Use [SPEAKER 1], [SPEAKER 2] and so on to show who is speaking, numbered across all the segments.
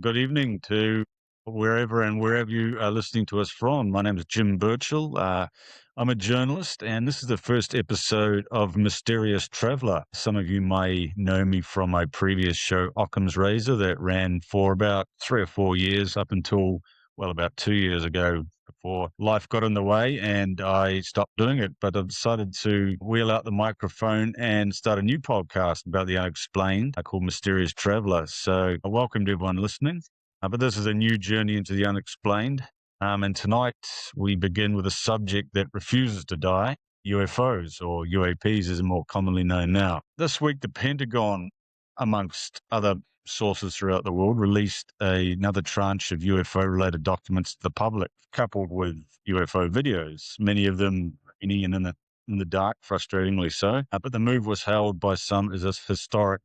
[SPEAKER 1] Good evening to wherever you are listening to us from. My name is Jim Birchall. I'm a journalist, and this is the first episode of Mysterious Traveller. Some of you may know me from my previous show, Occam's Razor, that ran for about 3 or 4 years up until, about 2 years ago, before life got in the way and I stopped doing it. But I've decided to wheel out the microphone and start a new podcast about the unexplained called Mysterious Traveller. So I welcome to everyone listening. But this is a new journey into the unexplained. And tonight we begin with a subject that refuses to die, UFOs, or UAPs as more commonly known now. This week, the Pentagon, amongst other sources throughout the world, released another tranche of UFO-related documents to the public, coupled with UFO videos, many of them grainy and in the dark, frustratingly so. But the move was hailed by some as historic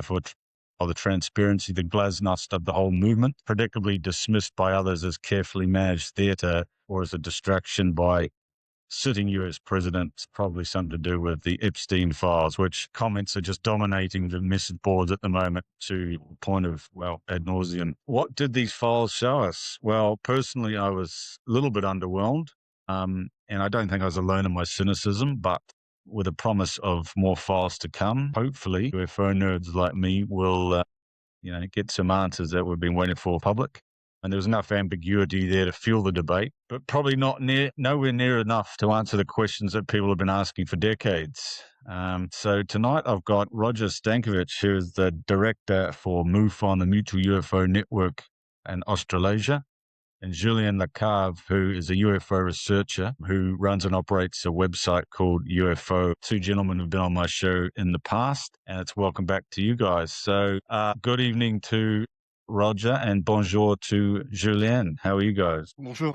[SPEAKER 1] for the transparency, the glasnost of the whole movement, predictably dismissed by others as carefully managed theatre or as a distraction by sitting US presidents, probably something to do with the Epstein files, which comments are just dominating the message boards at the moment to the point of, ad nauseum. What did these files show us? Well, personally, I was a little bit underwhelmed, and I don't think I was alone in my cynicism, but with a promise of more files to come, hopefully UFO nerds like me will, get some answers that we've been waiting for public. And there was enough ambiguity there to fuel the debate, but probably nowhere near enough to answer the questions that people have been asking for decades. So tonight I've got Roger Stankovic, who is the director for MUFON, the Mutual UFO Network in Australasia, and Julien E, who is a UFO researcher who runs and operates a website called UFO. Two gentlemen have been on my show in the past, and it's welcome back to you guys. So good evening to Roger and bonjour to Julien. How are you guys?
[SPEAKER 2] Bonjour.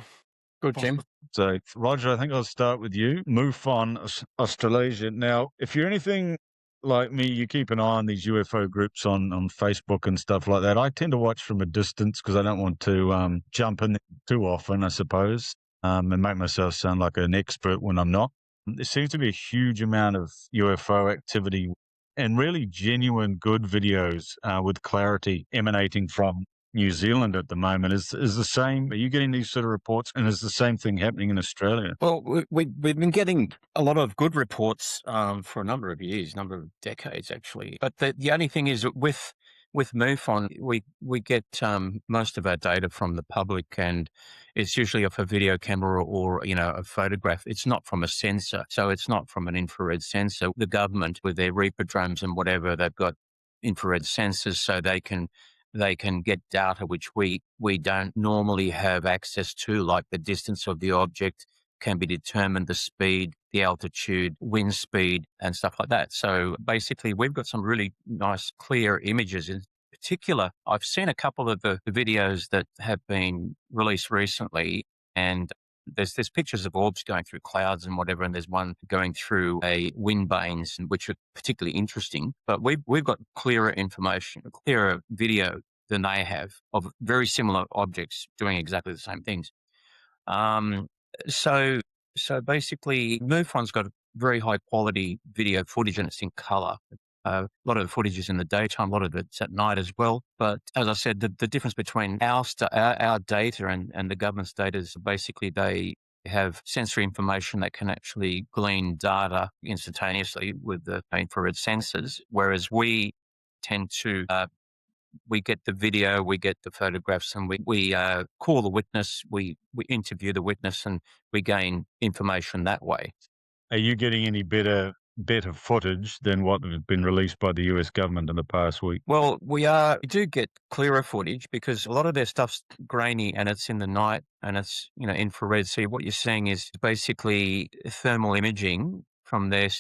[SPEAKER 3] Good, Jim.
[SPEAKER 1] So, Roger, I think I'll start with you. MUFON Australasia. Now, if you're anything like me, you keep an eye on these UFO groups on Facebook and stuff like that. I tend to watch from a distance because I don't want to jump in too often, I suppose, and make myself sound like an expert when I'm not. There seems to be a huge amount of UFO activity and really genuine good videos with clarity emanating from New Zealand at the moment. Is the same? Are you getting these sort of reports? And is the same thing happening in Australia?
[SPEAKER 3] Well, we've been getting a lot of good reports for a number of years, number of decades actually. But the only thing is with MUFON, we get most of our data from the public, and it's usually off a video camera or a photograph. It's not from a sensor, so it's not from an infrared sensor. The government, with their Reaper drones and whatever, they've got infrared sensors, so they can get data which we don't normally have access to, like the distance of the object can be determined, the speed, the altitude, wind speed, and stuff like that. So basically, we've got some really nice, clear images. In particular, I've seen a couple of the videos that have been released recently, and there's pictures of orbs going through clouds and whatever, and there's one going through a wind vanes, which are particularly interesting. But we've got clearer information, a clearer video than they have of very similar objects doing exactly the same things. So basically, MUFON's got very high quality video footage, and it's in color. A lot of the footage is in the daytime, a lot of it's at night as well. But as I said, the difference between our data and the government's data is basically they have sensory information that can actually glean data instantaneously with the infrared sensors, whereas we tend to we get the video, we get the photographs, and we call the witness, we interview the witness, and we gain information that way.
[SPEAKER 1] Are you getting any better footage than what has been released by the US government in the past week?
[SPEAKER 3] Well, we do get clearer footage because a lot of their stuff's grainy and it's in the night and it's infrared. So what you're seeing is basically thermal imaging from their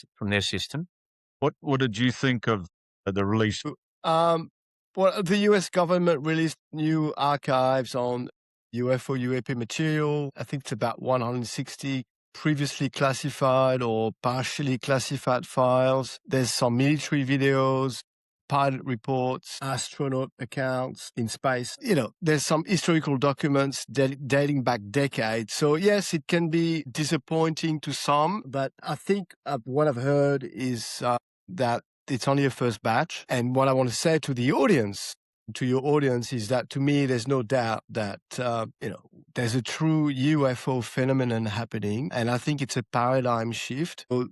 [SPEAKER 3] system.
[SPEAKER 1] What did you think of the release?
[SPEAKER 2] Well, the US government released new archives on UFO, UAP material. I think it's about 160 previously classified or partially classified files. There's some military videos, pilot reports, astronaut accounts in space. There's some historical documents dating back decades. So yes, it can be disappointing to some, but I think what I've heard is that it's only a first batch. And what I want to say to the audience to your audience is that, to me, there's no doubt that, there's a true UFO phenomenon happening. And I think it's a paradigm shift. So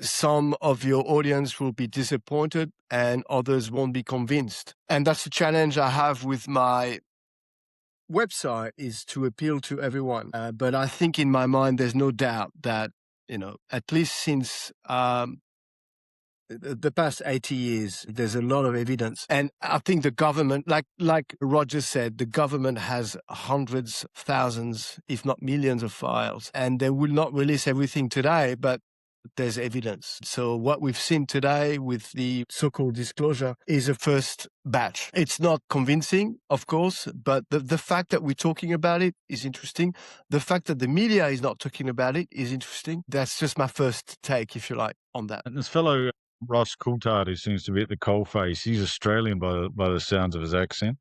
[SPEAKER 2] some of your audience will be disappointed and others won't be convinced. And that's the challenge I have with my website, is to appeal to everyone. But I think in my mind, there's no doubt that, at least since the past 80 years, there's a lot of evidence. And I think the government, like Roger said, the government has hundreds, thousands, if not millions of files, and they will not release everything today, but there's evidence. So what we've seen today with the so-called disclosure is a first batch. It's not convincing, of course, but the fact that we're talking about it is interesting. The fact that the media is not talking about it is interesting. That's just my first take, if you like, on that.
[SPEAKER 1] And this fellow, Ross Coulthard, who seems to be at the coalface, he's Australian by the sounds of his accent.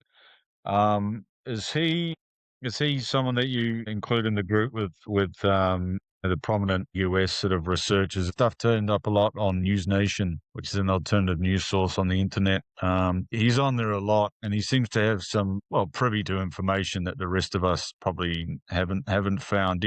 [SPEAKER 1] Is he someone that you include in the group with the prominent US sort of researchers? Stuff turned up a lot on News Nation, which is an alternative news source on the internet. He's on there a lot, and he seems to have some, privy to information that the rest of us probably haven't found.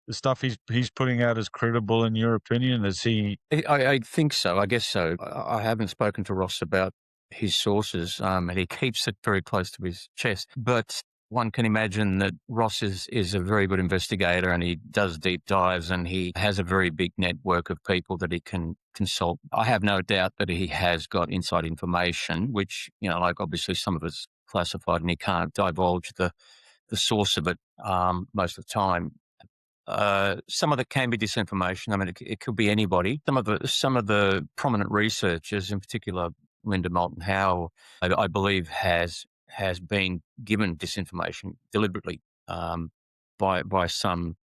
[SPEAKER 1] The stuff he's putting out is credible in your opinion? Is he?
[SPEAKER 3] I think so. I guess so. I haven't spoken to Ross about his sources, and he keeps it very close to his chest. But one can imagine that Ross is a very good investigator, and he does deep dives, and he has a very big network of people that he can consult. I have no doubt that he has got inside information, which, like obviously some of it's classified, and he can't divulge the source of it most of the time. Some of it can be disinformation. I mean, it could be anybody. Some of the prominent researchers, in particular Linda Moulton Howe, I believe has been given disinformation deliberately by some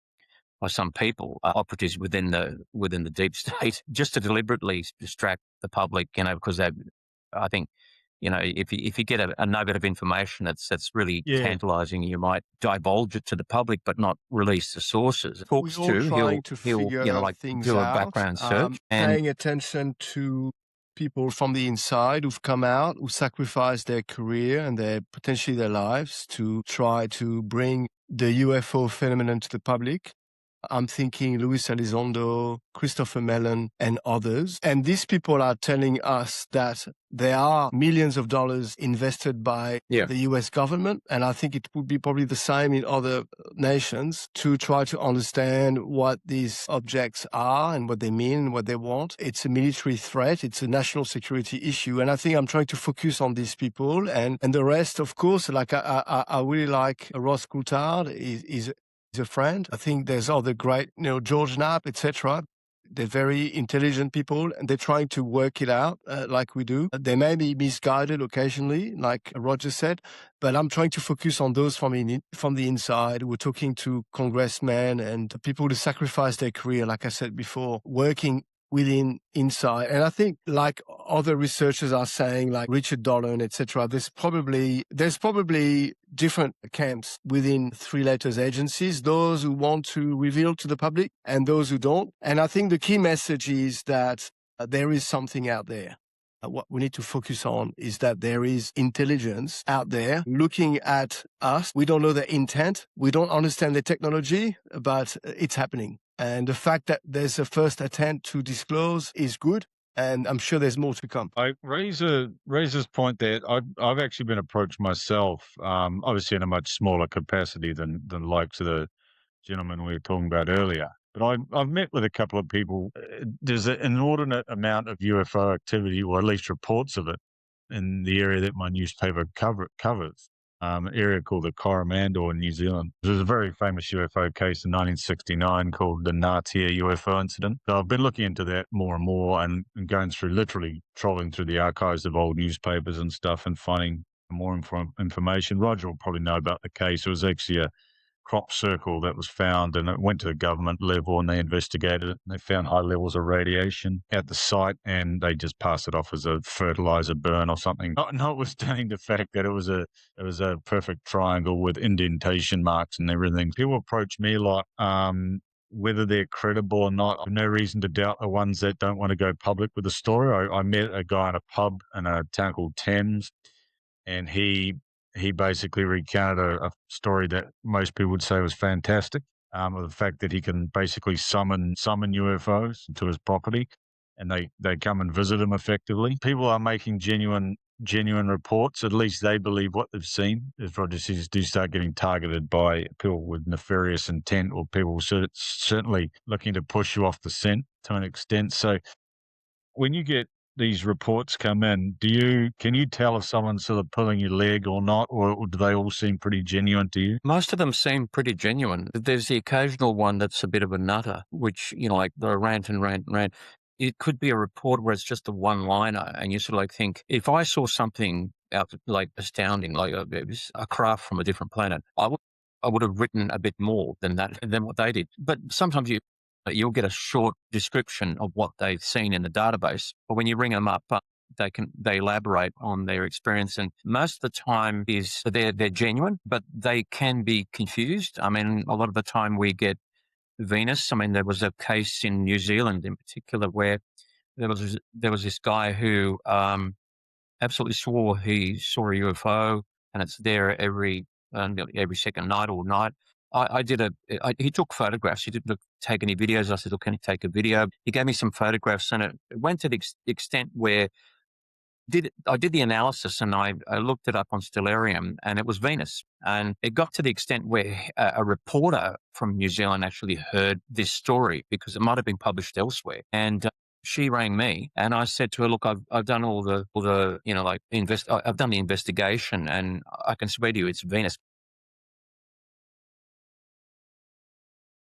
[SPEAKER 3] people, operatives within the deep state, just to deliberately distract the public. Because I think, if you get a nugget of information that's really tantalizing, you might divulge it to the public, but not release the sources.
[SPEAKER 2] We're all trying to figure things
[SPEAKER 3] do a
[SPEAKER 2] out,
[SPEAKER 3] background search, and
[SPEAKER 2] paying attention to people from the inside who've come out, who sacrificed their career and potentially their lives to try to bring the UFO phenomenon to the public. I'm thinking Luis Elizondo, Christopher Mellon, and others. And these people are telling us that there are millions of dollars invested by the US government. And I think it would be probably the same in other nations to try to understand what these objects are and what they mean and what they want. It's a military threat. It's a national security issue. And I think I'm trying to focus on these people, and the rest, of course, like I really like Ross Coulthard. He's a friend. I think there's other great, George Knapp, etc. They're very intelligent people, and they're trying to work it out like we do. They may be misguided occasionally, like Roger said, but I'm trying to focus on those from the inside. We're talking to congressmen and people who sacrifice their career, like I said before, working inside. And I think, like other researchers are saying, like Richard Dolan, etc., there's probably different camps within Three Letters agencies, those who want to reveal to the public and those who don't. And I think the key message is that there is something out there. What we need to focus on is that there is intelligence out there looking at us. We don't know their intent. We don't understand the technology, but it's happening. And the fact that there's a first attempt to disclose is good, and I'm sure there's more to come.
[SPEAKER 1] I raise this point that I've actually been approached myself, obviously in a much smaller capacity than likes of the gentleman we were talking about earlier. But I've met with a couple of people. There's an inordinate amount of UFO activity, or at least reports of it, in the area that my newspaper covers. An area called the Coromandel in New Zealand. There's a very famous UFO case in 1969 called the Ngatea UFO incident. So I've been looking into that more and more, and going through, literally trolling through the archives of old newspapers and stuff and finding more information. Roger will probably know about the case. It was actually a crop circle that was found, and it went to the government level, and they investigated it, and they found high levels of radiation at the site, and they just passed it off as a fertilizer burn or something. Notwithstanding the fact that it was a perfect triangle with indentation marks and everything. People approach me like, whether they're credible or not, I have no reason to doubt the ones that don't want to go public with the story. I met a guy in a pub in a town called Thames, and he basically recounted a story that most people would say was fantastic. Of the fact that he can basically summon UFOs to his property, and they come and visit him effectively. People are making genuine reports. At least they believe what they've seen. As Roger says, do start getting targeted by people with nefarious intent, or people certainly looking to push you off the scent to an extent. So when you get these reports come in, can you tell if someone's sort of pulling your leg or not, or do they all seem pretty genuine to you?
[SPEAKER 3] Most of them seem pretty genuine. There's the occasional one that's a bit of a nutter, which, like the rant and rant and rant. It could be a report where it's just a one-liner, and you sort of like think, if I saw something out like astounding, like a craft from a different planet, I would have written a bit more than that, than what they did. But sometimes you'll get a short description of what they've seen in the database, but when you ring them up, they elaborate on their experience, and most of the time they're genuine, but they can be confused. I mean, a lot of the time we get Venus. I mean, there was a case in New Zealand in particular where there was this guy who absolutely swore he saw a UFO, and it's there nearly every second night or night. He took photographs. He didn't take any videos. I said, look, can you take a video? He gave me some photographs, and it went to the extent where I did the analysis, and I looked it up on Stellarium, and it was Venus. And it got to the extent where a reporter from New Zealand actually heard this story because it might have been published elsewhere. And she rang me, and I said to her, look, I've done all the I've done the investigation, and I can swear to you it's Venus.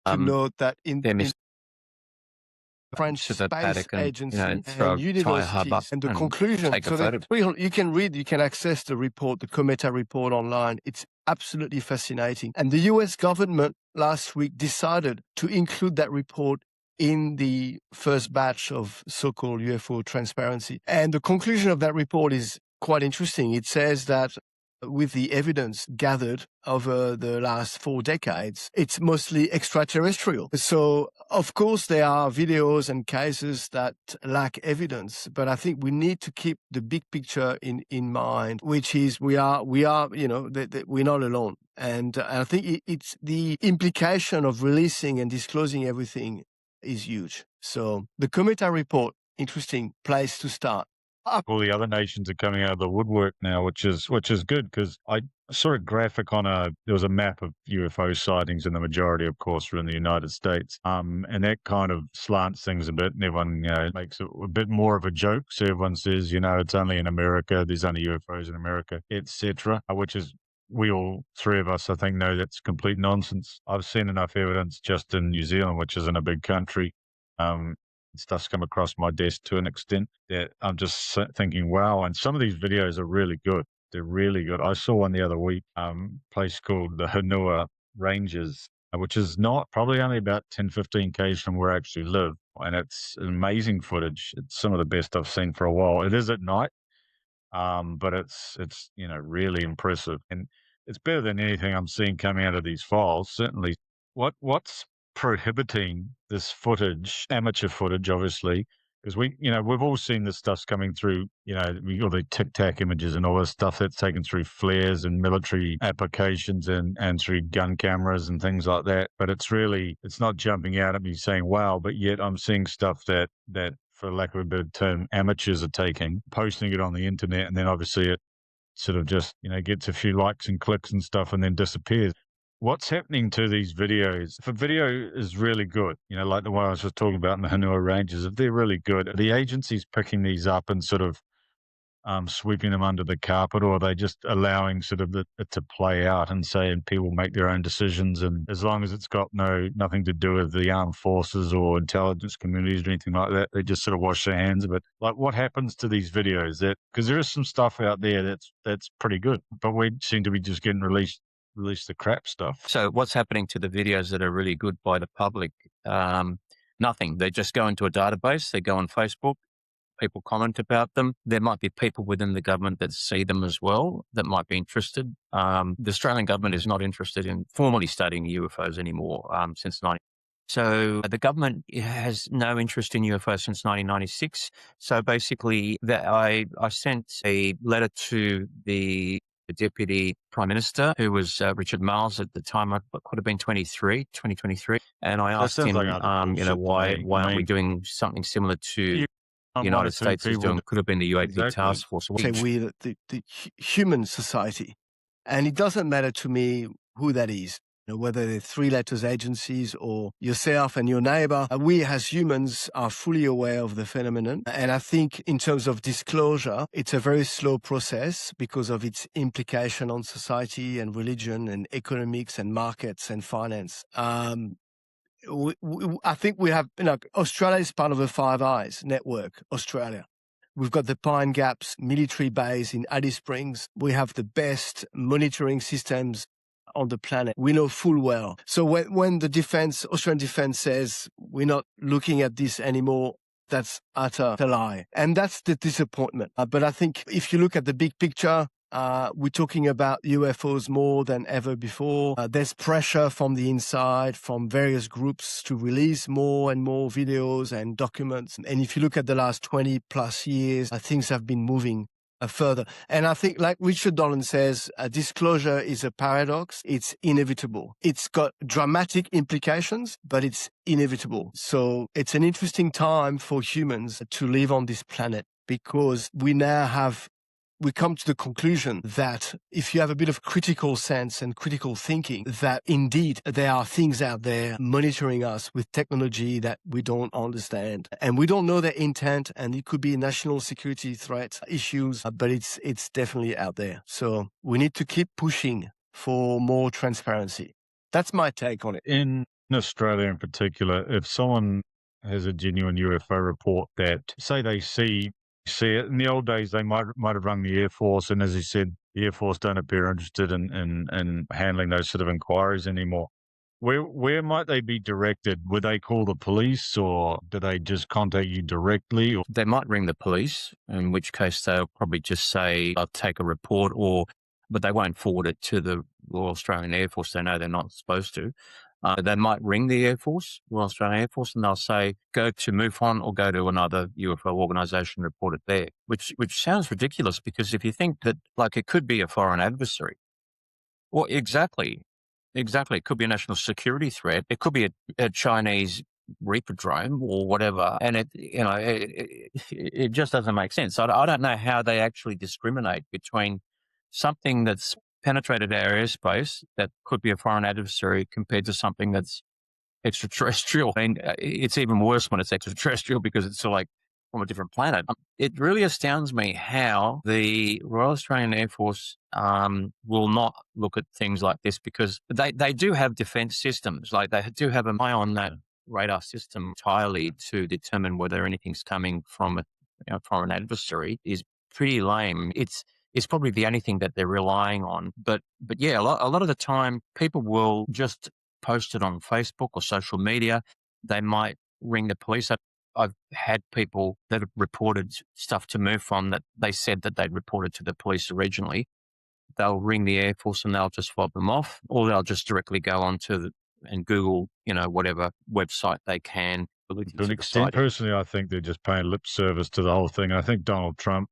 [SPEAKER 2] To note that in French
[SPEAKER 3] to the
[SPEAKER 2] space
[SPEAKER 3] Vatican,
[SPEAKER 2] agency
[SPEAKER 3] and throw
[SPEAKER 2] and
[SPEAKER 3] a tire hub up
[SPEAKER 2] universities, and the
[SPEAKER 3] and
[SPEAKER 2] conclusion.
[SPEAKER 3] take a
[SPEAKER 2] So
[SPEAKER 3] photo.
[SPEAKER 2] you can access the report, the Cometa report online. It's absolutely fascinating. And the US government last week decided to include that report in the first batch of so-called UFO transparency. And the conclusion of that report is quite interesting. It says that with the evidence gathered over the last 4 decades, it's mostly extraterrestrial. So, of course, there are videos and cases that lack evidence, but I think we need to keep the big picture in mind, which is we're not alone. And I think it's the implication of releasing and disclosing everything is huge. So the Cometa report, interesting place to start.
[SPEAKER 1] All the other nations are coming out of the woodwork now, which is good, because I saw a graphic there was a map of UFO sightings, and the majority, of course, were in the United States. And that kind of slants things a bit, and everyone, makes it a bit more of a joke. So everyone says, it's only in America, there's only UFOs in America, etc., which is, we all three of us, I think, know that's complete nonsense. I've seen enough evidence just in New Zealand, which isn't a big country. Stuff's come across my desk to an extent that I'm just thinking, wow. And some of these videos are really good. They're really good. I saw one the other week, place called the Hanua Ranges, which is probably only about 10, 15 k's from where I actually live. And it's amazing footage. It's some of the best I've seen for a while. It is at night, but it's really impressive. And it's better than anything I'm seeing coming out of these files, certainly. What's prohibiting this footage, amateur footage, obviously, because we've all seen this stuff's coming through, we got the Tic Tac images and all this stuff that's taken through flares and military applications and through gun cameras and things like that. But it's not jumping out at me saying, wow, but yet I'm seeing stuff that for lack of a better term, amateurs are posting it on the internet, and then obviously it sort of just, gets a few likes and clicks and stuff and then disappears. What's happening to these videos? If a video is really good, like the one I was just talking about in the Hanua Ranges, if they're really good, are the agencies picking these up and sort of sweeping them under the carpet, or are they just allowing sort of it to play out and people make their own decisions, and as long as it's got nothing to do with the armed forces or intelligence communities or anything like that, they just sort of wash their hands of it? Like, what happens to these videos? Because there is some stuff out there that's pretty good, but we seem to be just getting release the crap stuff.
[SPEAKER 3] So what's happening to the videos that are really good by the public? Nothing. They just go into a database. They go on Facebook. People comment about them. There might be people within the government that see them as well that might be interested. The Australian government is not interested in formally studying UFOs anymore since So the government has no interest in UFOs since 1996. So basically, I sent a letter to the Deputy Prime Minister, who was Richard Marles at the time. I could have been 2023, and I
[SPEAKER 1] That
[SPEAKER 3] asked
[SPEAKER 1] sounds like
[SPEAKER 3] him,
[SPEAKER 1] utter bullshit to
[SPEAKER 3] why
[SPEAKER 1] me.
[SPEAKER 3] aren't we doing something similar to
[SPEAKER 1] You
[SPEAKER 3] the
[SPEAKER 1] one or
[SPEAKER 3] United
[SPEAKER 1] two
[SPEAKER 3] States is
[SPEAKER 1] people
[SPEAKER 3] doing? Could have been the UAP
[SPEAKER 1] exactly.
[SPEAKER 3] task force.
[SPEAKER 2] Say we, the human society. And it doesn't matter to me who that is, whether they're three letters agencies or yourself and your neighbor. We as humans are fully aware of the phenomenon. And I think in terms of disclosure, it's a very slow process because of its implication on society and religion and economics and markets and finance. I think we have, Australia is part of the Five Eyes network, Australia. We've got the Pine Gaps military base in Alice Springs. We have the best monitoring systems on the planet. We know full well. So when the Australian defense says we're not looking at this anymore, that's utter lie. And that's the disappointment. But I think if you look at the big picture, we're talking about UFOs more than ever before. There's pressure from the inside, from various groups to release more and more videos and documents. And if you look at the last 20 plus years, things have been moving further. And I think, like Richard Dolan says, disclosure is a paradox. It's inevitable. It's got dramatic implications, but it's inevitable. So it's an interesting time for humans to live on this planet because we come to the conclusion that if you have a bit of critical sense and critical thinking, that indeed there are things out there monitoring us with technology that we don't understand. And we don't know their intent, and it could be national security threat issues, but it's definitely out there. So we need to keep pushing for more transparency. That's my take on it.
[SPEAKER 1] In Australia in particular, if someone has a genuine UFO report that, say they see it, in the old days they might have rung the Air Force, and as you said, the Air Force don't appear interested in handling those sort of inquiries anymore. Where might they be directed? Would they call the police, or do they just contact you directly? Or
[SPEAKER 3] they might ring the police, in which case they'll probably just say, I'll take a report, but they won't forward it to the Royal Australian Air Force. They know they're not supposed to. They might ring the Air Force, Royal Australian Air Force, and they'll say, go to MUFON or go to another UFO organisation, report it there, which sounds ridiculous because if you think that, like, it could be a foreign adversary. Well, exactly. It could be a national security threat. It could be a Chinese Reaper drone or whatever. And it just doesn't make sense. I don't know how they actually discriminate between something that's penetrated our airspace that could be a foreign adversary compared to something that's extraterrestrial. I mean, it's even worse when it's extraterrestrial because it's like from a different planet. It really astounds me how the Royal Australian Air Force will not look at things like this because they do have defence systems. Like they do have an eye on that radar system entirely to determine whether anything's coming from from an adversary is pretty lame. It's probably the only thing that they're relying on. But yeah, a lot of the time people will just post it on Facebook or social media. They might ring the police. I've had people that have reported stuff to MUFON that they said that they'd reported to the police originally. They'll ring the Air Force and they'll just fob them off, or they'll just directly go onto and Google, whatever website they can.
[SPEAKER 1] to an extent, personally, I think they're just paying lip service to the whole thing. I think Donald Trump,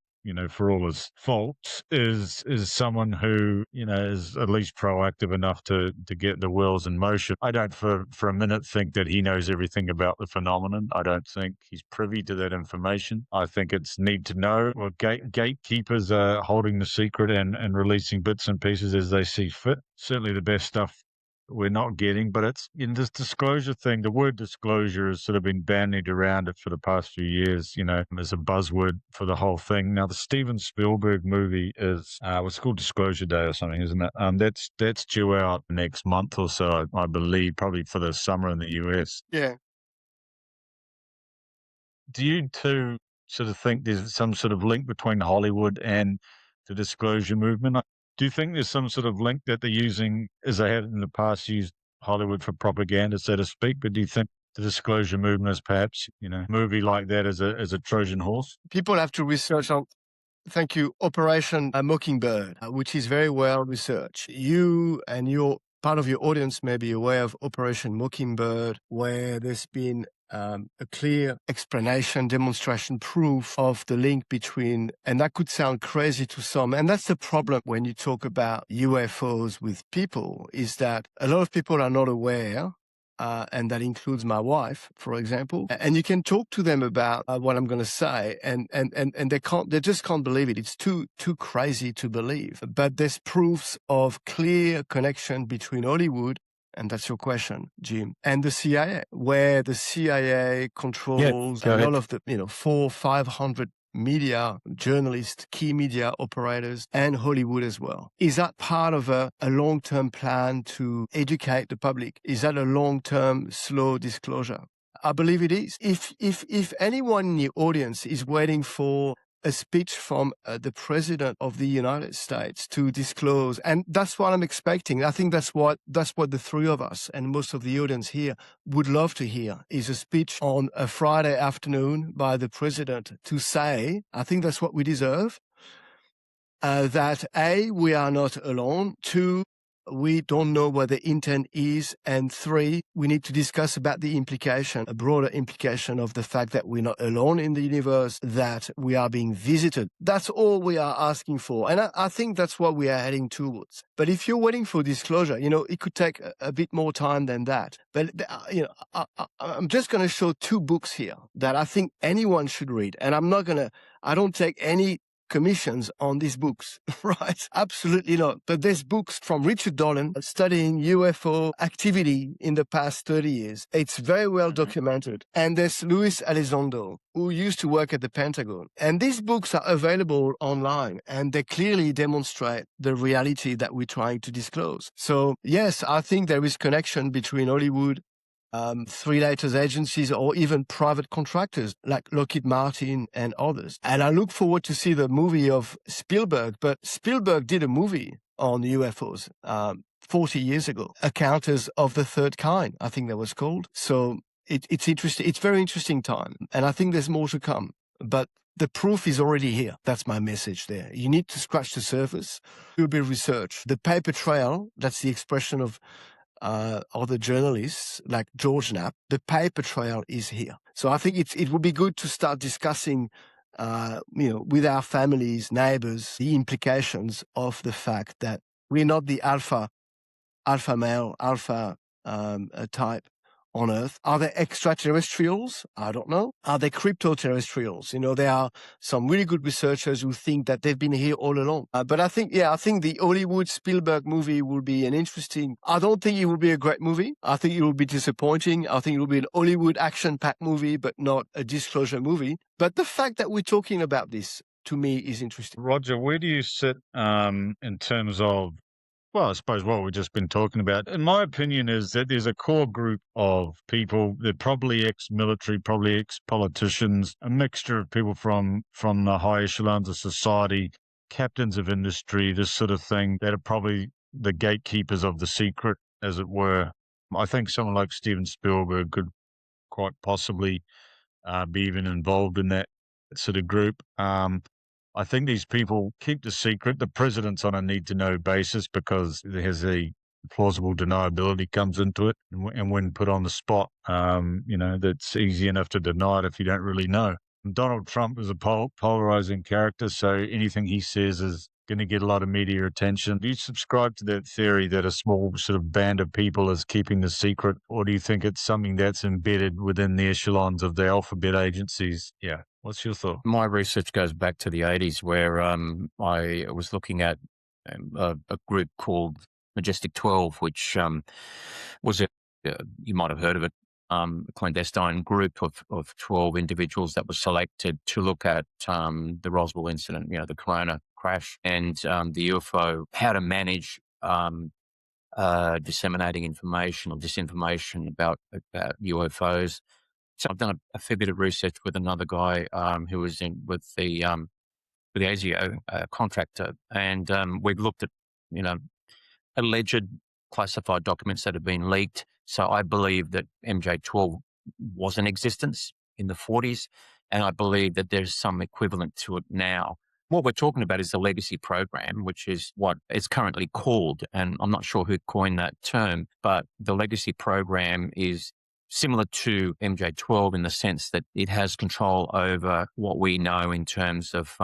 [SPEAKER 1] for all his faults, is someone who, is at least proactive enough to get the wheels in motion. I don't for a minute think that he knows everything about the phenomenon. I don't think he's privy to that information. I think it's need to know. Well, gatekeepers are holding the secret and releasing bits and pieces as they see fit. Certainly the best stuff we're not getting, but it's this disclosure thing. The word disclosure has sort of been bandied around it for the past few years, as a buzzword for the whole thing. Now, the Steven Spielberg movie is it's called Disclosure Day or something, isn't it? That's due out next month or so, I believe, probably for the summer in the US.
[SPEAKER 2] Yeah.
[SPEAKER 1] Do you two sort of think there's some sort of link between Hollywood and the disclosure movement? Do you think there's some sort of link that they're using, as they have in the past used Hollywood for propaganda, so to speak? But do you think the disclosure movement is perhaps, a movie like that as a Trojan horse?
[SPEAKER 2] People have to research on, thank you, Operation Mockingbird, which is very well researched. You and your part of your audience may be aware of Operation Mockingbird, where there's been a clear explanation, demonstration, proof of the link between, and that could sound crazy to some, and that's the problem when you talk about UFOs with people, is that a lot of people are not aware, and that includes my wife, for example. And you can talk to them about what I'm going to say, and they just can't believe it. It's too crazy to believe. But there's proofs of clear connection between Hollywood, and that's your question, Jim, and the CIA, where the CIA controls a lot of the 400-500 media journalists, key media operators, and Hollywood as well. Is that part of a long-term plan to educate the public? Is that a long-term slow disclosure? I believe it is. If anyone in the audience is waiting for a speech from the President of the United States to disclose, and that's what I'm expecting. I think that's what the three of us and most of the audience here would love to hear, is a speech on a Friday afternoon by the President to say, I think that's what we deserve, that A, we are not alone, 2, we don't know what the intent is, and 3, we need to discuss about the implication, a broader implication of the fact that we're not alone in the universe, that we are being visited. That's all we are asking for, and I think that's what we are heading towards. But if you're waiting for disclosure, it could take a bit more time than that. But I'm just going to show 2 books here that I think anyone should read, and I don't take any commissions on these books, right? Absolutely not. But there's books from Richard Dolan studying UFO activity in the past 30 years. It's very well documented. And there's Luis Elizondo, who used to work at the Pentagon. And these books are available online, and they clearly demonstrate the reality that we're trying to disclose. So yes, I think there is connection between Hollywood, three-letters agencies, or even private contractors like Lockheed Martin and others. And I look forward to see the movie of Spielberg, but Spielberg did a movie on UFOs 40 years ago, Encounters of the Third Kind, I think that was called. So it's interesting. It's very interesting time, and I think there's more to come. But the proof is already here. That's my message there. You need to scratch the surface, do a bit of research. The paper trail, that's the expression of other journalists like George Knapp, the paper trail is here. So I think it would be good to start discussing, with our families, neighbors, the implications of the fact that we're not the alpha male, type on Earth. Are they extraterrestrials? I don't know. Are they crypto-terrestrials? There are some really good researchers who think that they've been here all along. But I think the Hollywood Spielberg movie will be I don't think it will be a great movie. I think it will be disappointing. I think it will be an Hollywood action-packed movie, but not a disclosure movie. But the fact that we're talking about this, to me, is interesting.
[SPEAKER 1] Roger, where do you sit in terms of, well, I suppose what we've just been talking about? In my opinion, is that there's a core group of people, they're probably ex-military, probably ex-politicians, a mixture of people from the high echelons of society, captains of industry, this sort of thing, that are probably the gatekeepers of the secret, as it were. I think someone like Steven Spielberg could quite possibly be even involved in that sort of group. I think these people keep the secret. The president's on a need-to-know basis because there's a plausible deniability comes into it. And when put on the spot, that's easy enough to deny it if you don't really know. Donald Trump is a polarizing character, so anything he says is going to get a lot of media attention. Do you subscribe to that theory that a small sort of band of people is keeping the secret, or do you think it's something that's embedded within the echelons of the alphabet agencies? Yeah. What's your thought?
[SPEAKER 3] My research goes back to the 80s, where I was looking at a group called Majestic 12, which was you might have heard of it, a clandestine group of 12 individuals that was selected to look at the Roswell incident, the Corona crash, and the UFO, how to manage disseminating information or disinformation about UFOs. So I've done a fair bit of research with another guy who was with the ASIO contractor, and we've looked at alleged classified documents that have been leaked. So I believe that MJ12 was in existence in the 40s, and I believe that there's some equivalent to it now. What we're talking about is the legacy program, which is what it's currently called. And I'm not sure who coined that term, but the legacy program is similar to MJ12 in the sense that it has control over what we know in terms of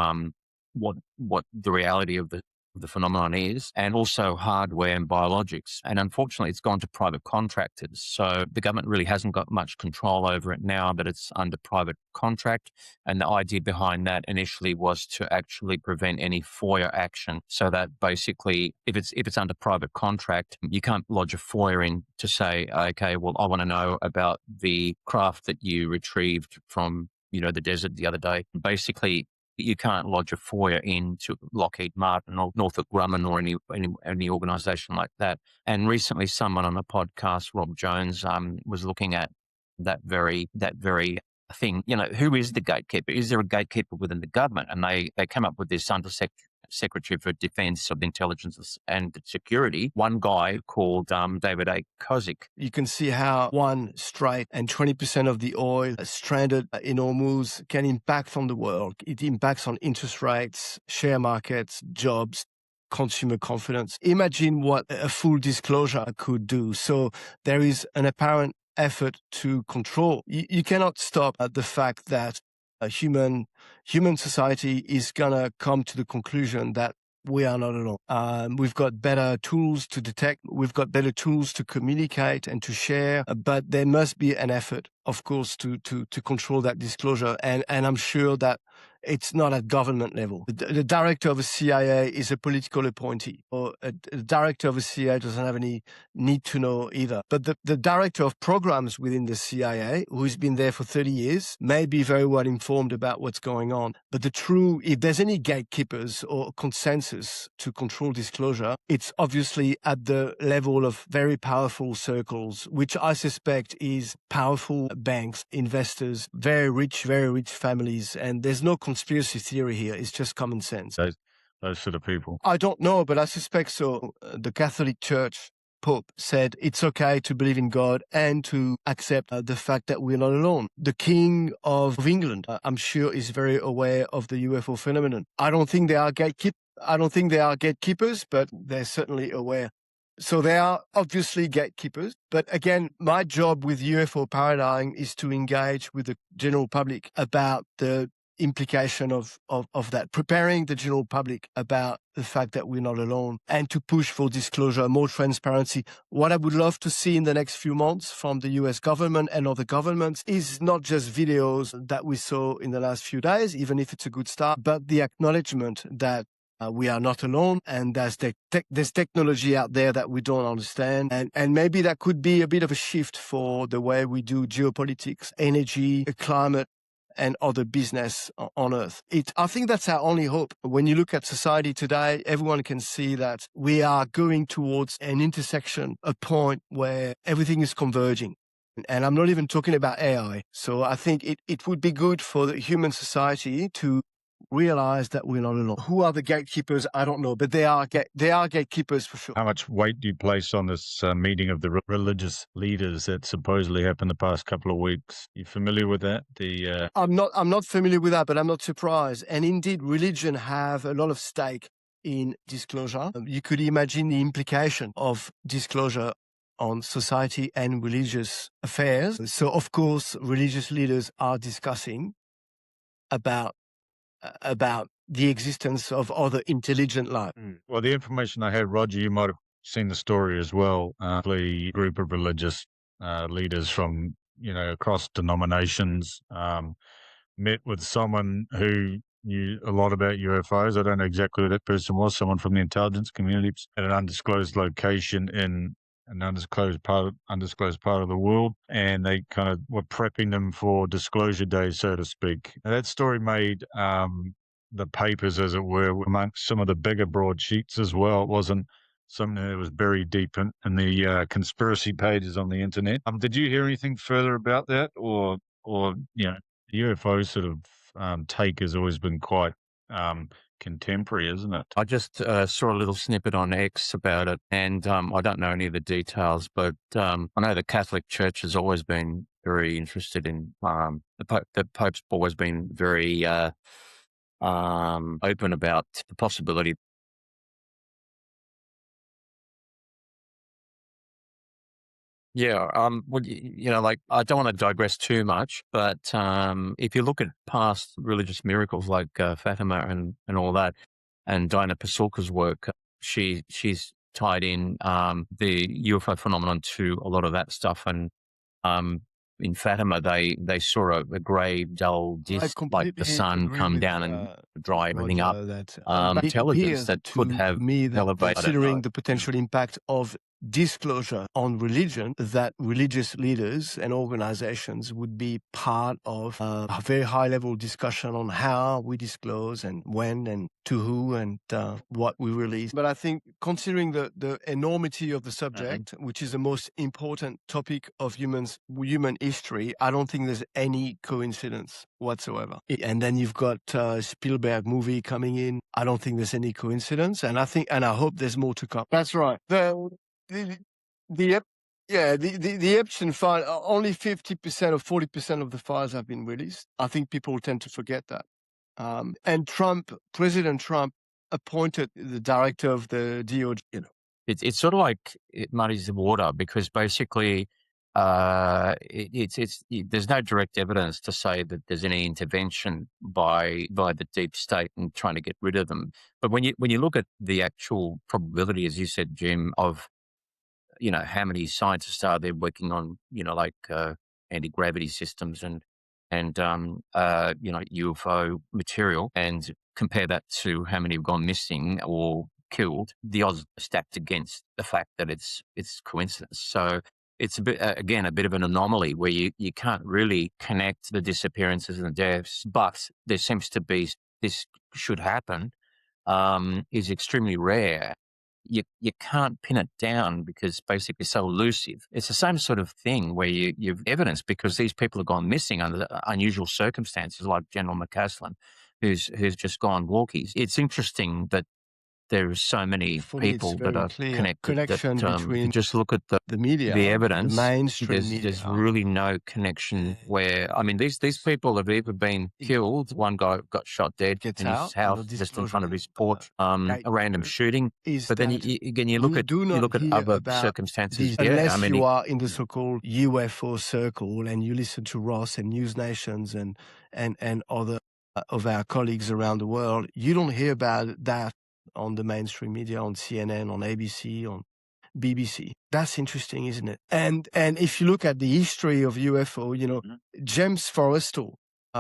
[SPEAKER 3] what the reality of the phenomenon is, and also hardware and biologics. And unfortunately, it's gone to private contractors. So the government really hasn't got much control over it now, but it's under private contract. And the idea behind that initially was to actually prevent any FOIA action, so that basically if it's under private contract, you can't lodge a FOIA in to say, okay, well, I want to know about the craft that you retrieved from, the desert the other day. Basically, you can't lodge a FOIA into Lockheed Martin or Northrop Grumman or any organisation like that. And recently, someone on a podcast, Rob Jones, was looking at that very thing. Who is the gatekeeper? Is there a gatekeeper within the government? And they came up with this Secretary for Defense of Intelligence and Security, one guy called David A. Kozik.
[SPEAKER 2] You can see how one strait and 20% of the oil stranded in Hormuz can impact on the world. It impacts on interest rates, share markets, jobs, consumer confidence. Imagine what a full disclosure could do. So there is an apparent effort to control. You cannot stop at the fact that human society is going to come to the conclusion that we are not alone. We've got better tools to detect. We've got better tools to communicate and to share. But there must be an effort, of course, to control that disclosure. And I'm sure that it's not at government level. The director of a CIA is a political appointee, or the director of a CIA doesn't have any need to know either. But the director of programs within the CIA, who's been there for 30 years, may be very well informed about what's going on. But if there's any gatekeepers or consensus to control disclosure, it's obviously at the level of very powerful circles, which I suspect is powerful banks, investors, very rich families. And there's no conspiracy theory here. It's just common sense.
[SPEAKER 1] Those sort of people.
[SPEAKER 2] I don't know, but I suspect so. The Catholic Church Pope said it's okay to believe in God and to accept the fact that we're not alone. The King of England, I'm sure, is very aware of the UFO phenomenon. I don't think they are gatekeepers, but they're certainly aware. So they are obviously gatekeepers. But again, my job with UFO paradigm is to engage with the general public about the implication of that, preparing the general public about the fact that we're not alone, and to push for disclosure, more transparency. What I would love to see in the next few months from the US government and other governments is not just videos that we saw in the last few days, even if it's a good start, but the acknowledgement that we are not alone, and there's technology out there that we don't understand. And maybe that could be a bit of a shift for the way we do geopolitics, energy, climate, and other business on Earth. I think that's our only hope. When you look at society today, everyone can see that we are going towards an intersection, a point where everything is converging. And I'm not even talking about AI. So I think it would be good for the human society to realize that we're not alone. Who are the gatekeepers? I don't know, but they are gatekeepers for sure.
[SPEAKER 1] How much weight do you place on this meeting of the religious leaders that supposedly happened the past couple of weeks? You familiar with that?
[SPEAKER 2] I'm not familiar with that, but I'm not surprised. And indeed, religion have a lot of stake in disclosure. You could imagine the implication of disclosure on society and religious affairs. So, of course, religious leaders are discussing about the existence of other intelligent life.
[SPEAKER 1] Well, the information I had, Roger, you might have seen the story as well. A group of religious leaders from, across denominations met with someone who knew a lot about UFOs. I don't know exactly who that person was, someone from the intelligence community at an undisclosed location in an undisclosed part of the world, and they kind of were prepping them for disclosure day, so to speak. Now, that story made the papers, as it were, amongst some of the bigger broadsheets as well. It wasn't something that was buried deep in the conspiracy pages on the internet. Did you hear anything further about that, or the UFO sort of take has always been quite contemporary, isn't it?
[SPEAKER 3] I just saw a little snippet on X about it, and I don't know any of the details, but I know the Catholic Church has always been very interested in the Pope's always been very open about the possibility. Yeah, well, like, I don't want to digress too much, but if you look at past religious miracles like Fatima and all that, and Diana Pasulka's work, she's tied in the UFO phenomenon to a lot of that stuff. And in Fatima, they saw a grey, dull
[SPEAKER 2] I
[SPEAKER 3] disk like the
[SPEAKER 2] completely
[SPEAKER 3] sun
[SPEAKER 2] agree
[SPEAKER 3] come
[SPEAKER 2] with
[SPEAKER 3] down and dry everything up.
[SPEAKER 2] Roger that but it
[SPEAKER 3] Intelligence
[SPEAKER 2] appears
[SPEAKER 3] that could
[SPEAKER 2] to
[SPEAKER 3] have
[SPEAKER 2] me that
[SPEAKER 3] elevated.
[SPEAKER 2] considering the potential impact of disclosure on religion, that religious leaders and organizations would be part of a very high-level discussion on how we disclose and when and to who and what we release. But I think considering the enormity of the subject, which is the most important topic of human history, I don't think there's any coincidence whatsoever. And then you've got Spielberg movie coming in. I don't think there's any coincidence, and I hope there's more to come. That's right. The Epstein file, only 50% or 40% of the files have been released. I think people tend to forget that. And President Trump appointed the director of the DOJ.
[SPEAKER 3] It's sort of like it muddies the water because basically there's no direct evidence to say that there's any intervention by the deep state in trying to get rid of them. But when you look at the actual probability, as you said, Jim, of how many scientists are there working on like anti-gravity systems and UFO material, and compare that to how many have gone missing or killed, the odds are stacked against the fact that it's coincidence. So it's a bit a bit of an anomaly where you can't really connect the disappearances and the deaths, but there seems to be this should happen, is extremely rare. You can't pin it down because basically it's so elusive. It's the same sort of thing where you've evidence because these people have gone missing under unusual circumstances, like General McCaslin, who's just gone walkies. It's interesting that there are so many people that are connected.
[SPEAKER 2] Connection between
[SPEAKER 3] you just look at the
[SPEAKER 2] media,
[SPEAKER 3] the evidence,
[SPEAKER 2] the mainstream media.
[SPEAKER 3] There's really no connection where, I mean, these people have either been killed. One guy got shot dead in his house, just in front of his porch, a random shooting. But then you look at other circumstances.
[SPEAKER 2] Unless you are in the so-called UFO circle and you listen to Ross and News Nations and other of our colleagues around the world, you don't hear about that on the mainstream media, on CNN, on ABC, on BBC. That's interesting, isn't it? And if you look at the history of UFO, James Forrestal,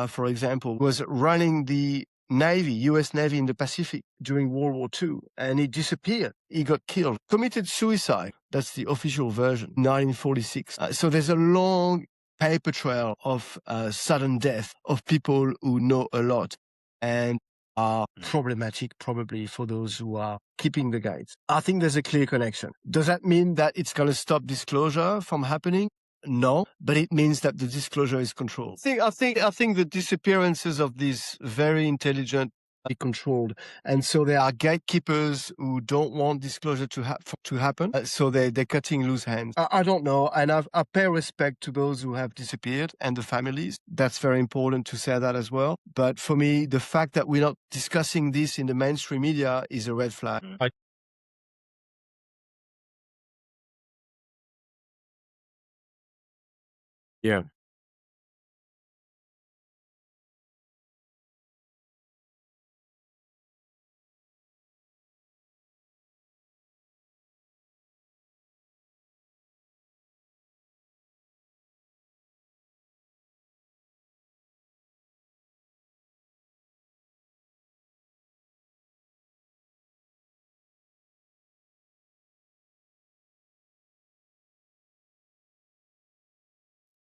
[SPEAKER 2] for example, was running the Navy, U.S. Navy in the Pacific during World War II, and he disappeared. He got killed, committed suicide. That's the official version, 1946. So there's a long paper trail of sudden death of people who know a lot and are problematic probably for those who are keeping the guides. I think there's a clear connection. Does that mean that it's going to stop disclosure from happening? No, but it means that the disclosure is controlled. I think the disappearances of these very intelligent be controlled, and so there are gatekeepers who don't want disclosure to happen. So they're cutting loose hands. I don't know, and I pay respect to those who have disappeared and the families. That's very important to say that as well. But for me, the fact that we're not discussing this in the mainstream media is a red flag.
[SPEAKER 3] Yeah.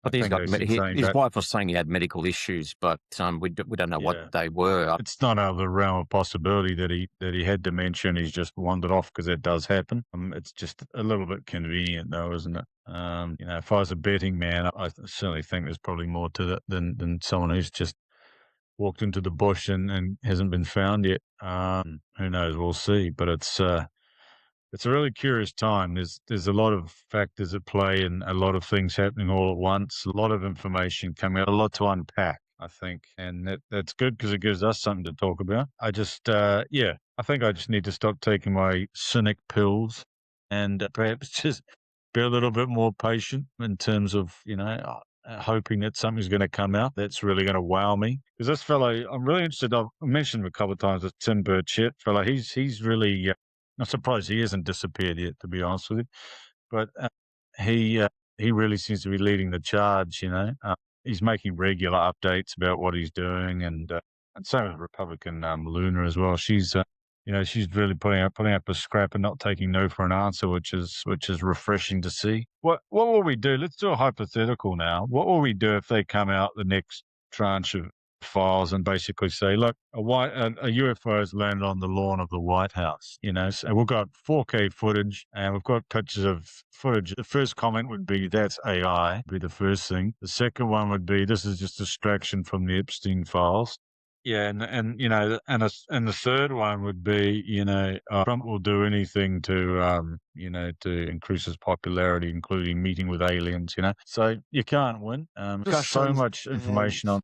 [SPEAKER 3] But his wife was saying he had medical issues, but we don't know what they were.
[SPEAKER 1] It's not out of the realm of possibility that he had dementia and he's just wandered off, because it does happen. It's just a little bit convenient, though, isn't it? If I was a betting man, I certainly think there's probably more to that than someone who's just walked into the bush and hasn't been found yet. Who knows? We'll see. But it's a really curious time. There's a lot of factors at play and a lot of things happening all at once, a lot of information coming out, a lot to unpack. I think, and that's good because it gives us something to talk about. I just, I think I just need to stop taking my cynic pills and perhaps just be a little bit more patient in terms of, hoping that something's going to come out that's really going to wow me. Because this fellow, I'm really interested. I've mentioned him a couple of times, this Tim Birchall fellow. He's really. I'm surprised he hasn't disappeared yet, to be honest with you. But he uh, he really seems to be leading the charge. He's making regular updates about what he's doing, and same with Republican Luna as well. She's really putting up a scrap and not taking no for an answer, which is refreshing to see. What will we do? Let's do a hypothetical now. What will we do if they come out the next tranche of files and basically say, look, a UFO has landed on the lawn of the White House, so we've got 4K footage and we've got pictures of footage. The first comment would be, that's AI, be the first thing. The second one would be, this is just distraction from the Epstein files. Yeah, and the third one would be, Trump will do anything to, to increase his popularity, including meeting with aliens. So you can't win. There's so much information on the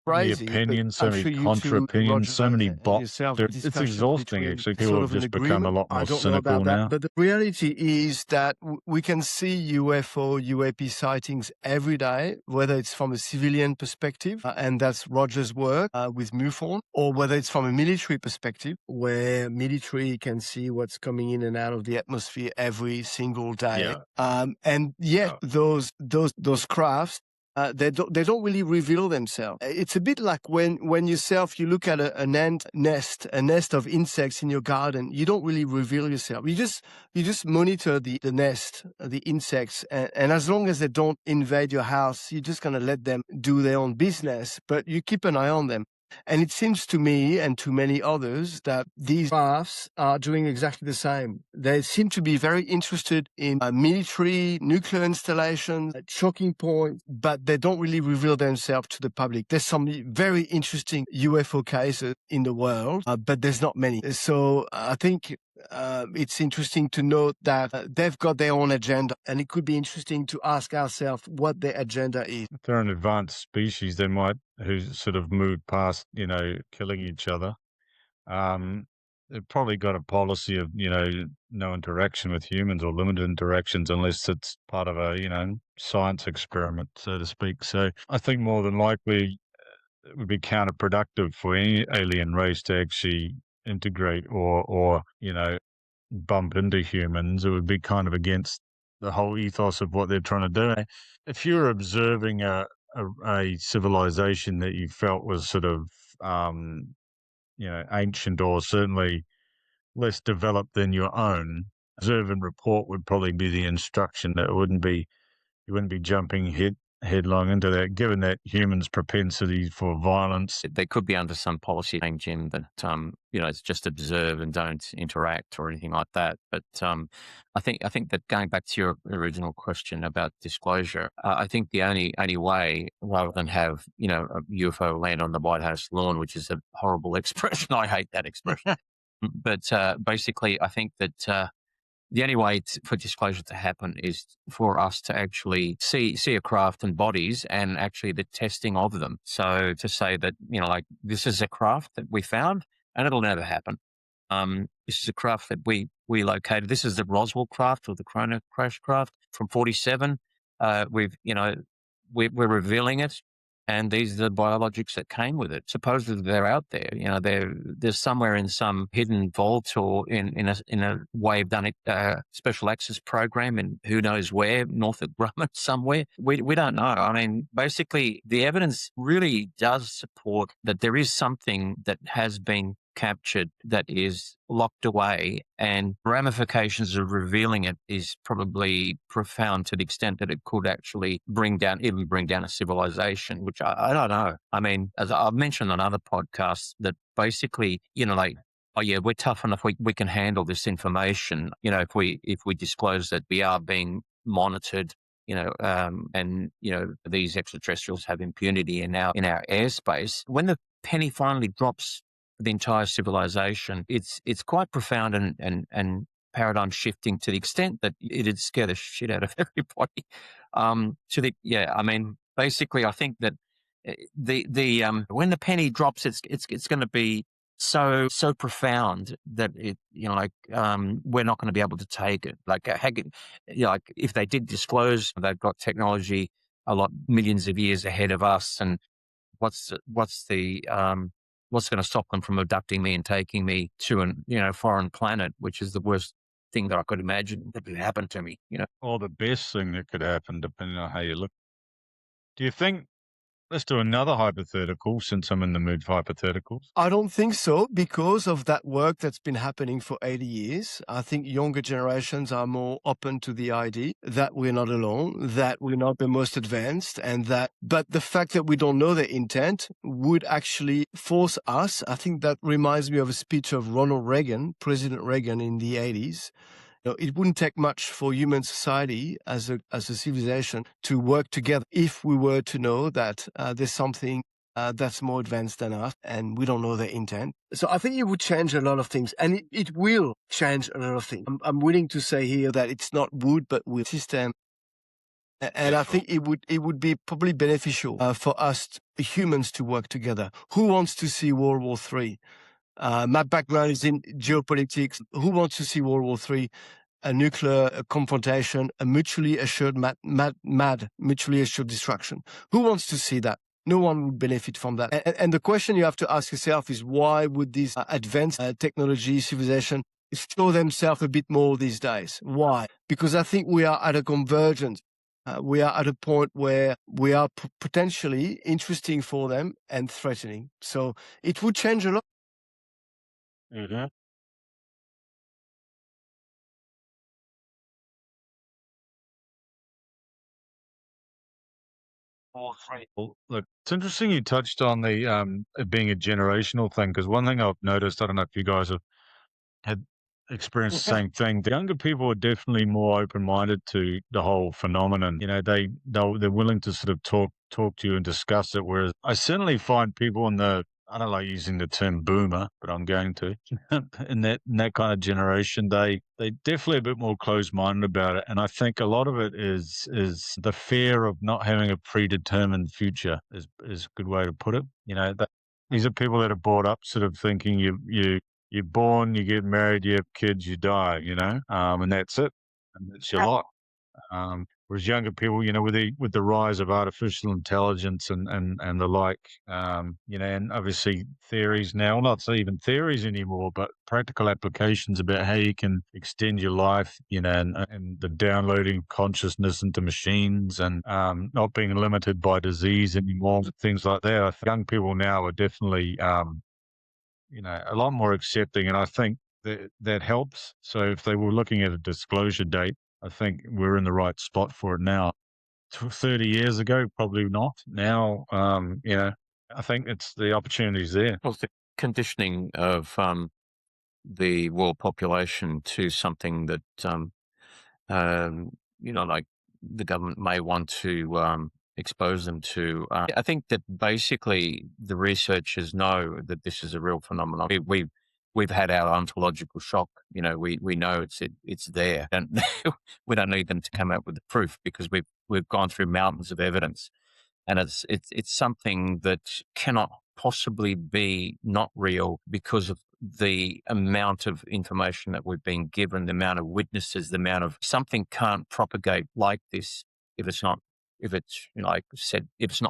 [SPEAKER 2] crazy, but
[SPEAKER 1] opinions, so
[SPEAKER 2] I'm
[SPEAKER 1] many
[SPEAKER 2] sure you
[SPEAKER 1] contra
[SPEAKER 2] two,
[SPEAKER 1] opinions, so
[SPEAKER 2] Roger,
[SPEAKER 1] many
[SPEAKER 2] and
[SPEAKER 1] bots.
[SPEAKER 2] yourself,
[SPEAKER 1] It's
[SPEAKER 2] discussions
[SPEAKER 1] exhausting,
[SPEAKER 2] between
[SPEAKER 1] actually. People
[SPEAKER 2] sort
[SPEAKER 1] have
[SPEAKER 2] of an
[SPEAKER 1] just become a
[SPEAKER 2] agreement.
[SPEAKER 1] lot
[SPEAKER 2] I
[SPEAKER 1] more
[SPEAKER 2] don't know
[SPEAKER 1] cynical
[SPEAKER 2] about that,
[SPEAKER 1] now.
[SPEAKER 2] but the reality is that we can see UFO, UAP sightings every day, whether it's from a civilian perspective, and that's Roger's work with MUFON, or whether it's from a military perspective, where military can see what's coming in and out of the atmosphere every single day.
[SPEAKER 1] Yeah.
[SPEAKER 2] And yet,
[SPEAKER 1] Yeah.
[SPEAKER 2] those crafts, they don't really reveal themselves. It's a bit like when yourself you look at a nest of insects in your garden. You don't really reveal yourself. You just monitor the nest, the insects, and as long as they don't invade your house, you're just gonna let them do their own business. But you keep an eye on them. And it seems to me and to many others that these crafts are doing exactly the same. They seem to be very interested in military, nuclear installations, choking points, but they don't really reveal themselves to the public. There's some very interesting UFO cases in the world, but there's not many. So I think it's interesting to note that they've got their own agenda, and it could be interesting to ask ourselves what their agenda is.
[SPEAKER 1] If they're an advanced species, who sort of moved past, killing each other. They've probably got a policy of, no interaction with humans or limited interactions unless it's part of a, science experiment, so to speak. So I think more than likely it would be counterproductive for any alien race to actually integrate or bump into humans. It would be kind of against the whole ethos of what they're trying to do. If you're observing a civilization that you felt was sort of ancient or certainly less developed than your own, observe and report would probably be the instruction. That you wouldn't be jumping headlong into that, given that humans' propensity for violence.
[SPEAKER 3] They could be under some policy, Jim, that it's just observe and don't interact or anything like that. But I think that going back to your original question about disclosure, I think the only way, rather than have a UFO land on the White House lawn, which is a horrible expression, I hate that expression. But basically, I think that the only way for disclosure to happen is for us to actually see a craft and bodies and actually the testing of them. So to say that, this is a craft that we found and it'll never happen. This is a craft that we located. This is the Roswell craft or the Corona crash craft from 47. We're revealing it. And these are the biologics that came with it. Supposedly they're out there. They're somewhere in some hidden vault or in a way of done it special access program in who knows where, Northrop Grumman somewhere. We don't know. I mean, basically the evidence really does support that there is something that has been captured that is locked away, and ramifications of revealing it is probably profound to the extent that it could actually bring down a civilization, which I don't know. I mean, as I've mentioned on other podcasts, that basically, oh yeah, we're tough enough. We can handle this information. If we disclose that we are being monitored, and these extraterrestrials have impunity in our airspace. When the penny finally drops the entire civilization, it's quite profound and paradigm shifting to the extent that it'd scare the shit out of everybody. I mean, basically, I think that when the penny drops, it's going to be so profound that we're not going to be able to take it. Like if they did disclose, they've got technology millions of years ahead of us, and what's going to stop them from abducting me and taking me to a foreign planet, which is the worst thing that I could imagine that could happen to me.
[SPEAKER 1] Or the best thing that could happen, depending on how you look. Do you think? Let's do another hypothetical, since I'm in the mood for hypotheticals.
[SPEAKER 2] I don't think so, because of that work that's been happening for 80 years. I think younger generations are more open to the idea that we're not alone, that we're not the most advanced, but the fact that we don't know their intent would actually force us. I think that reminds me of a speech of Ronald Reagan, President Reagan, in the 80s. It wouldn't take much for human society as a civilization to work together if we were to know that there's something that's more advanced than us and we don't know their intent. So I think it would change a lot of things, and it will change a lot of things. I'm willing to say here that it's not would, but will system. And I think it would be probably beneficial for us humans to work together. Who wants to see World War III? My background is in geopolitics. Who wants to see World War III? A nuclear confrontation, a mutually assured mutually assured destruction. Who wants to see that? No one would benefit from that. And the question you have to ask yourself is, why would these advanced technology, civilization show themselves a bit more these days? Why? Because I think we are at a convergence. We are at a point where we are potentially interesting for them and threatening. So it would change a lot.
[SPEAKER 1] Mm-hmm. Well, look, it's interesting you touched on the it being a generational thing, because one thing I've noticed, I don't know if you guys have had experienced the same thing. The younger people are definitely more open-minded to the whole phenomenon. They're willing to sort of talk to you and discuss it. Whereas I certainly find people I don't like using the term boomer, but I'm going to, in that kind of generation, they definitely a bit more closed-minded about it. And I think a lot of it is the fear of not having a predetermined future is a good way to put it. These are people that are brought up sort of thinking you're born, you get married, you have kids, you die, and that's it. And that's your lot. Whereas younger people, with the rise of artificial intelligence and the like, and obviously theories now, not even theories anymore, but practical applications about how you can extend your life, and the downloading consciousness into machines and not being limited by disease anymore, things like that. I think young people now are definitely a lot more accepting, and I think that helps. So if they were looking at a disclosure date, I think we're in the right spot for it now. 30 years ago, probably not. Now, I think it's the opportunity's there.
[SPEAKER 3] Well, the conditioning of the world population to something that like the government may want to expose them to. I think that basically the researchers know that this is a real phenomenon. We've had our ontological shock. We know it's there. And we don't need them to come up with the proof, because we've gone through mountains of evidence, and it's something that cannot possibly be not real because of the amount of information that we've been given, the amount of witnesses, the amount of something can't propagate like this if it's not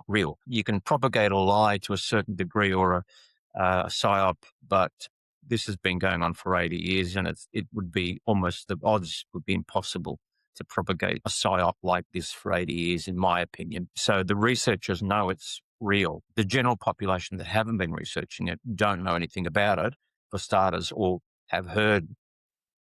[SPEAKER 3] real. You can propagate a lie to a certain degree or a psyop, but this has been going on for 80 years, and it would be almost, the odds would be impossible to propagate a psyop like this for 80 years, in my opinion. So the researchers know it's real. The general population that haven't been researching it don't know anything about it, for starters, or have heard,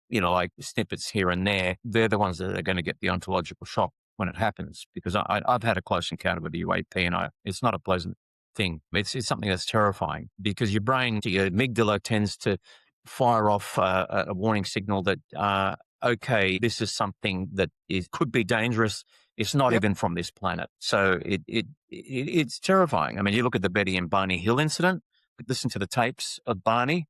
[SPEAKER 3] like snippets here and there. They're the ones that are going to get the ontological shock when it happens, because I've had a close encounter with a UAP, and it's not a pleasant thing. It's something that's terrifying, because your brain, your amygdala, tends to fire off a warning signal that, okay, this is something that could be dangerous. It's not even from this planet. So it's terrifying. I mean, you look at the Betty and Barney Hill incident, listen to the tapes of Barney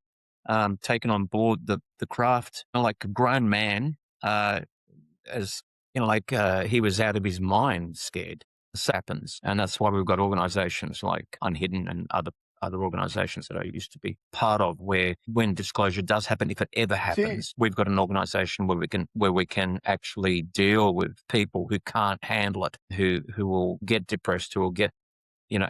[SPEAKER 3] taken on board the craft, like a grown man, as he was out of his mind, scared. happens. And that's why we've got organizations like Unhidden and other organizations that I used to be part of, where when disclosure does happen, if it ever happens, we've got an organization where we can actually deal with people who can't handle it, who will get depressed, who will get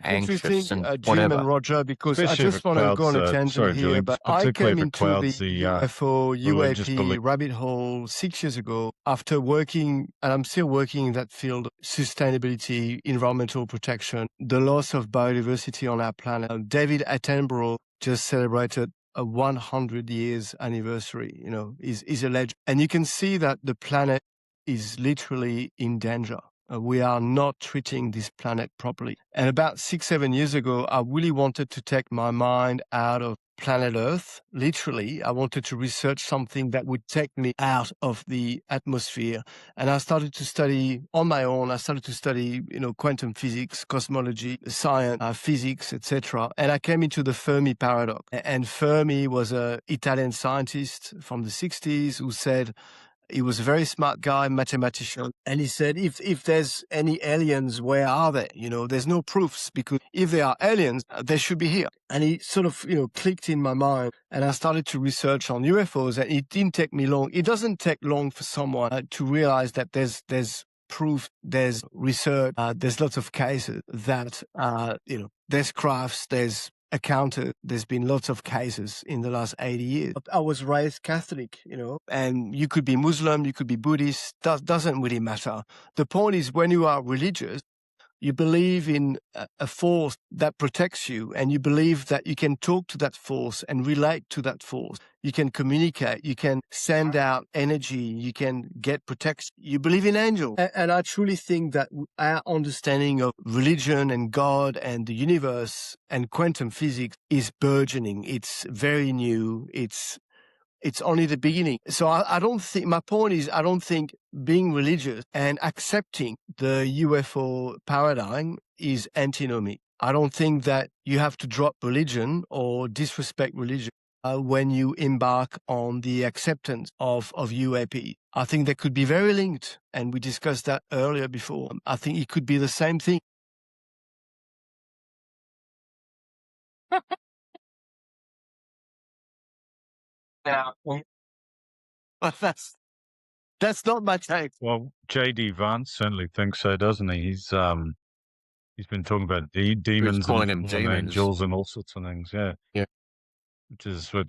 [SPEAKER 3] anxious and
[SPEAKER 2] Jim
[SPEAKER 3] whatever.
[SPEAKER 2] and Roger, because
[SPEAKER 1] Especially
[SPEAKER 2] I
[SPEAKER 1] if
[SPEAKER 2] just
[SPEAKER 1] it
[SPEAKER 2] want to go on a
[SPEAKER 1] clouds,
[SPEAKER 2] tangent
[SPEAKER 1] sorry,
[SPEAKER 2] here,
[SPEAKER 1] Julian,
[SPEAKER 2] but I
[SPEAKER 1] particularly
[SPEAKER 2] came
[SPEAKER 1] if it
[SPEAKER 2] into the
[SPEAKER 1] clouds the
[SPEAKER 2] UFO,
[SPEAKER 1] religious
[SPEAKER 2] UAP
[SPEAKER 1] belief.
[SPEAKER 2] rabbit hole 6 years ago after working, and I'm still working in that field, sustainability, environmental protection, the loss of biodiversity on our planet. David Attenborough just celebrated a 100 years anniversary, is a legend. And you can see that the planet is literally in danger. We are not treating this planet properly. And about 6-7 years ago, I really wanted to take my mind out of planet Earth. Literally, I wanted to research something that would take me out of the atmosphere. And I started to study on my own. I started to study, quantum physics, cosmology, science, physics, etc. And I came into the Fermi paradox. And Fermi was an Italian scientist from the 60s who said, he was a very smart guy, mathematician. And he said, if there's any aliens, where are they? There's no proofs, because if they are aliens, they should be here. And he sort of, clicked in my mind. And I started to research on UFOs, and it didn't take me long. It doesn't take long for someone to realize that there's proof, there's research, there's lots of cases that, there's crafts, there's accounted. There's been lots of cases in the last 80 years. I was raised Catholic, and you could be Muslim, you could be Buddhist, doesn't really matter. The point is, when you are religious, you believe in a force that protects you, and you believe that you can talk to that force and relate to that force. You can communicate, you can send out energy, you can get protection. You believe in angels. And I truly think that our understanding of religion and God and the universe and quantum physics is burgeoning. It's very new. It's only the beginning. So I don't think, my point is, I don't think being religious and accepting the UFO paradigm is antinomic. I don't think that you have to drop religion or disrespect religion when you embark on the acceptance of UAP. I think they could be very linked, and we discussed that earlier before. I think it could be the same thing. Now, but that's not my take.
[SPEAKER 1] Well, J.D. Vance certainly thinks so, doesn't he? He's been talking about demons
[SPEAKER 3] calling
[SPEAKER 1] and
[SPEAKER 3] them demons.
[SPEAKER 1] angels and all sorts of things. Yeah.
[SPEAKER 3] Yeah.
[SPEAKER 1] Which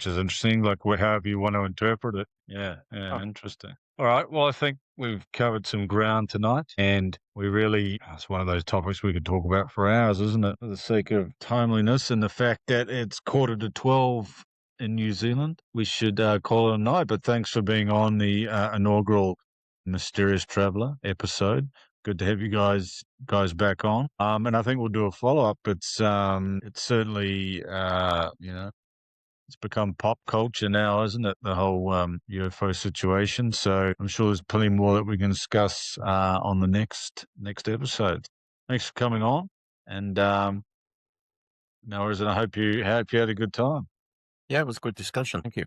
[SPEAKER 1] is interesting, like however you want to interpret it. Yeah, interesting. All right, well, I think we've covered some ground tonight, and it's one of those topics we could talk about for hours, isn't it? For the sake of timeliness and the fact that it's 11:45 in New Zealand, we should call it a night. But thanks for being on the inaugural Mysterious Traveller episode. Good to have you guys back on. And I think we'll do a follow-up. It's certainly, it's become pop culture now, isn't it? The whole UFO situation. So I'm sure there's plenty more that we can discuss on the next episode. Thanks for coming on, and no worries. And I hope you had a good time.
[SPEAKER 3] Yeah, it was a good discussion. Thank you.